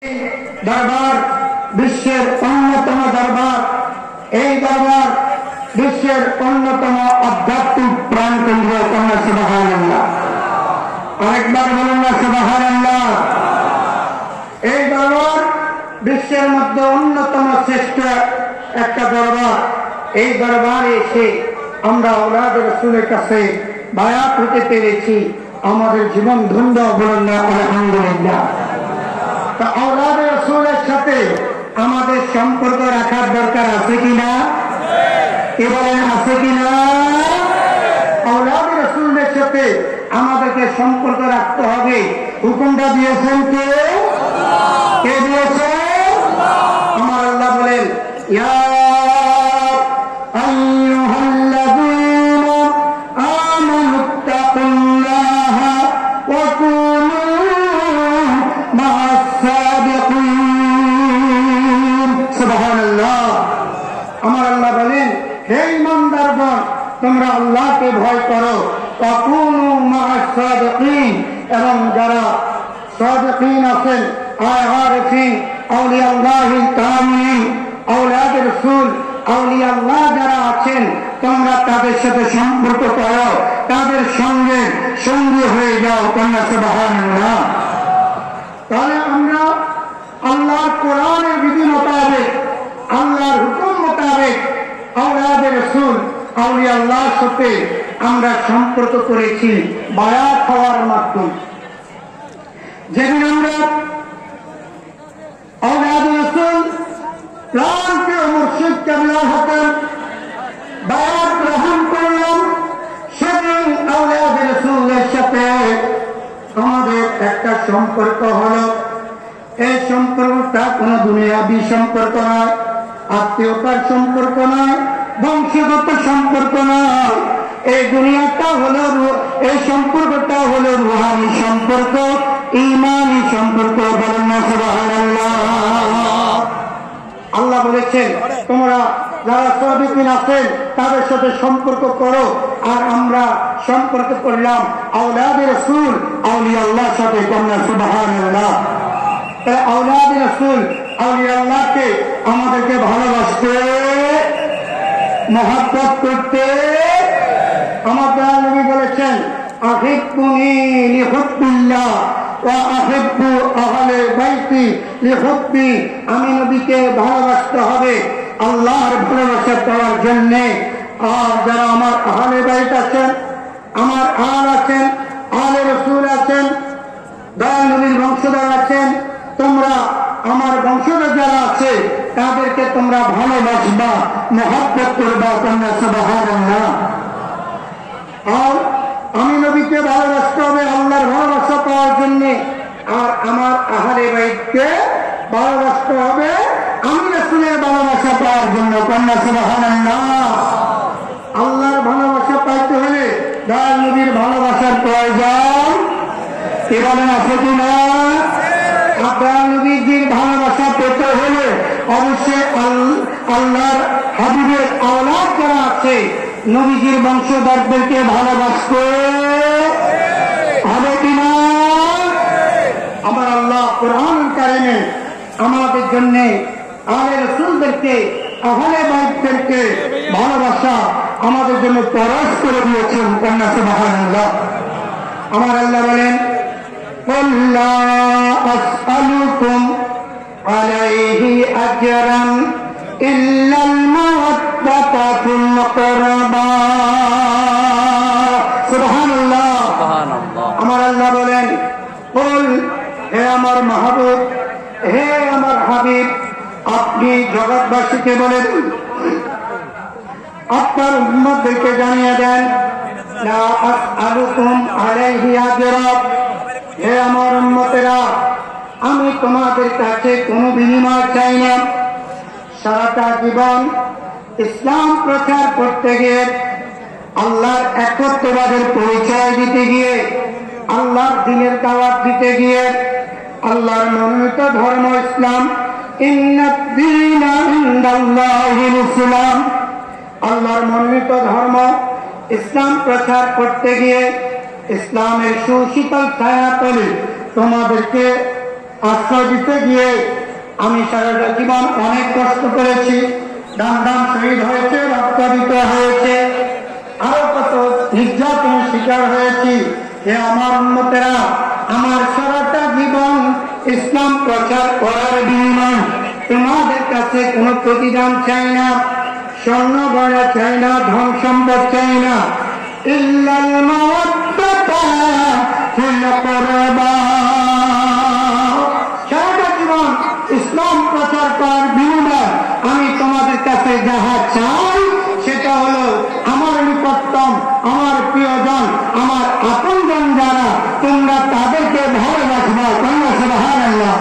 দরবার বিশ্বের অন্যতম দরবার। এই দরবার বিশ্বের অন্যতম আধ্যাত্মিক প্রাণকেন্দ্র। কন্যা সুবহানাল্লাহ। আরেকবার বলুন না সুবহানাল্লাহ। এই দরবার বিশ্বের মধ্যে অন্যতম শ্রেষ্ঠ একটা দরবার। এই দরবারে এসে আমরা আওলাদে রাসূলের কাছে বায়াত হতে পেরেছি। আমাদের জীবন ধন্য। বলুন না আলহামদুলিল্লাহ। তা আওলাদে রাসূলের সাথে আমাদের সম্পর্ক রাখার দরকার আছে কিনা? কে বলেন আছে কিনা? আওলাদে রাসূলের সাথে আমাদেরকে সম্পর্ক রাখতে হবে। হুকুমটা দিয়েছেন কে? কে দিয়েছে? আমার আল্লাহ বলেন, ইয়া আইয়ুহাল্লাযীনা আমানুত্তাকুল্লাহা ওয়া কুনু মা'আস সাদিকিন। সুবহানাল্লাহ। আমার আল্লাহ বলেন, হে ঈমানদারগণ, তোমরা আল্লাহকে ভয় করো। ওয়া কুনু মা'আস সাদিকিন, এবং যারা সাদিকিন আছেন, আরিফিন, আউলিয়া আল্লাহিল কামিলিন, আওলাদে রাসূল, আউলিয়া আল্লাহ যারা আছেন, তোমরা তাদের সাথে সম্পর্ক করো, তাদের সঙ্গে সঙ্গী হয়ে যাও। কন্যা সুবহানাল্লাহ। তাহলে আমরা আল্লাহর কোরআনের বিধি মোতাবেক, আল্লাহর হুকুম মোতাবেক আওলাদে রাসূল, আউলিয়া আল্লাহর সাথে আমরা সম্পর্ক করেছি বায়াত হওয়ার মাধ্যমে। যেদিন আমরা আওলাদে রাসূল প্রাণপ্রিয় মুর্শিদ কেবলার হাতে বায়াত গ্রহণ করলাম, সেদিন আওলাদে রাসূলের সাথে আমাদের একটা সম্পর্ক হলো। এই সম্পর্কটা কোন দুনিয়াবী সম্পর্ক নয়, আত্মীয়তার সম্পর্ক নয়, বংশগত সম্পর্ক নয়। এই দুনিয়াটা হলো, এই সম্পর্কটা হলো রুহানি সম্পর্ক, ঈমানি সম্পর্ক। বলেন না সুবহানাল্লাহ। আল্লাহ বলেছেন, তোমরা যারা সাদিকিন আছেন তাদের সাথে সম্পর্ক করো। আর আমরা সম্পর্ক করলাম আওলাদে রাসূল, আউলিয়া আল্লাহর সাথে। কন্যা সুবহানাল্লাহ। আওলাদে রাসূল, আউলিয়া আল্লাহকে আমাদেরকে ভালোবাসতে, মহব্বত করতে। আমার দয়াল নবী বলেছেন, আহিব্বুনি লিহুব্বিল্লাহ ওয়া আহিব্বু আহলে বাইতি লিহুব্বি। আমি নবীকে ভালোবাসতে হবে আল্লাহর ভালোবাসা পাওয়ার জন্য। আর যারা আমার আহলে বাইত আছেন, আমার আল আছেন, আলে রাসূল আছেন, দয়াল নবীর বংশধর আছেন, তোমরা আমার বংশধর যারা আছে তাদেরকে তোমরা ভালোবাসবা, মহব্বত করবা। কন্যা সুবহানাল্লাহ। আর আমি নবীকে ভালোবাসতে হবে আল্লাহর ভালোবাসা পাওয়ার জন্য। আর আমার আহলে বাইতকে ভালোবাসতে হবে আমি রাসূলের ভালোবাসা পাওয়ার জন্য। কন্যা সুবহানাল্লাহ। আল্লাহর ভালোবাসা পাইতে হলে দয়াল নবীর ভালোবাসার প্রয়োজন। কি বলেন আছে কিনা? দয়াল নবীর ভালোবাসা পেতে হলে অবশ্যই আল্লাহর হাবিবের আওলাদ যারা আছে, নবীজির বংশধরদেরকে ভালোবাসতে হবে কিনা? আমার আল্লাহ কোরআন কারিমে আমাদের জন্য আলে রাসূলদেরকে, আহলে বাইতদেরকে ভালোবাসা আমাদের জন্য ফরজ করে দিয়েছেন। কন্যা সুবহানাল্লাহ। আমার আল্লাহ বলেন, কুল লা আসআলুকুম আলাইহি আজরান ইল্লাল মাওয়াদ্দাতা ফিল কুরবা। সুবহানাল্লাহ। আমার আল্লাহ বলেন, কুল, হে আমার মাহবুব, হে আমার হাবিব, আপনি জগৎবাসীকে বলে দিন, আপনার উম্মতদেরকে জানিয়ে দেন, লা আসআলুকুম আলাইহি আজরা, হে আমার উম্মতেরা, আমি তোমাদের কাছে কোনো বিনিময় চাই না। সারাটা জীবন ইসলাম প্রচার করতে গিয়ে, আল্লাহর একত্ববাদের পরিচয় দিতে গিয়ে, আল্লাহর দ্বীনের দাওয়াত দিতে গিয়ে, আল্লাহর মনোনীত ধর্ম ইসলাম, ইন্নাদ-দীনা ইনদাল্লাহিল ইসলাম, আল্লাহর মনোনীত ধর্ম ইসলাম প্রচার করতে গিয়ে ইসলামের সুশীতল ছায়াতলে তোমাদেরকে আশ্রয় দিতে গিয়ে আমি সারাটা জীবন অনেক কষ্ট করেছি, দাম দাম শহীদ হয়েছে, রক্তাদিত হয়েছে, আরো কত নির্যাতনের শিকার হয়েছি। হে আমার উম্মতেরা, আমার সারাটা জীবন ইসলাম প্রচার করার বিনিময় তোমাদের কাছে কোনো প্রতিদান চাই না, স্বর্ণ গয়না চাই না, ধন সম্পদ চাই না, ইল্লাল মাওয়াদ্দাতা ফিল কুরবা। সারাটা জীবন ইসলাম প্রচার করার বিনিময় আমি তোমাদের কাছে যাহা চাই সেটা হলো আমার নিকটতম, আমার প্রিয়জন, আমার আপনজন যারা, তোমরা তাদেরকে ভালোবাসবা। তোমরা সুবহানাল্লাহ,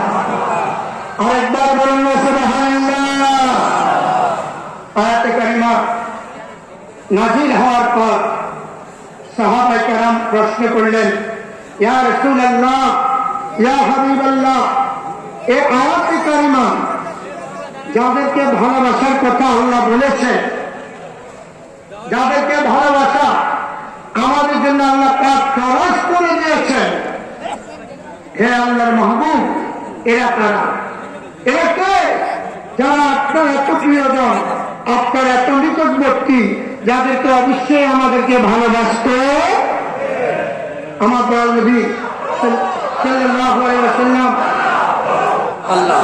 আরেকবার বলুন না সুবহানাল্লাহ। আয়াতে কারিমা নাযিল হওয়ার পর সাহাবায়ে কেরাম প্রশ্ন করলেন, ইয়া রাসূলুল্লাহ, ইয়া হাবিবাল্লাহ, এই আয়াতে কারিমা যাদেরকে ভালোবাসার কথা আল্লাহ বলেছে, যাদেরকে ভালোবাসা আমাদের জন্য আল্লাহ পাক ফরজ করে দিয়েছেন, হে আল্লাহর মাহবুব, এরা কারা? এরা কে? যারা আপনার এত প্রিয়জন, আপনার এত নিকটবর্তী, যাদেরকে অবশ্যই আমাদেরকে ভালোবাসতে। আমার নবী সাল্লাল্লাহু আলাইহি ওয়াসাল্লাম আল্লাহ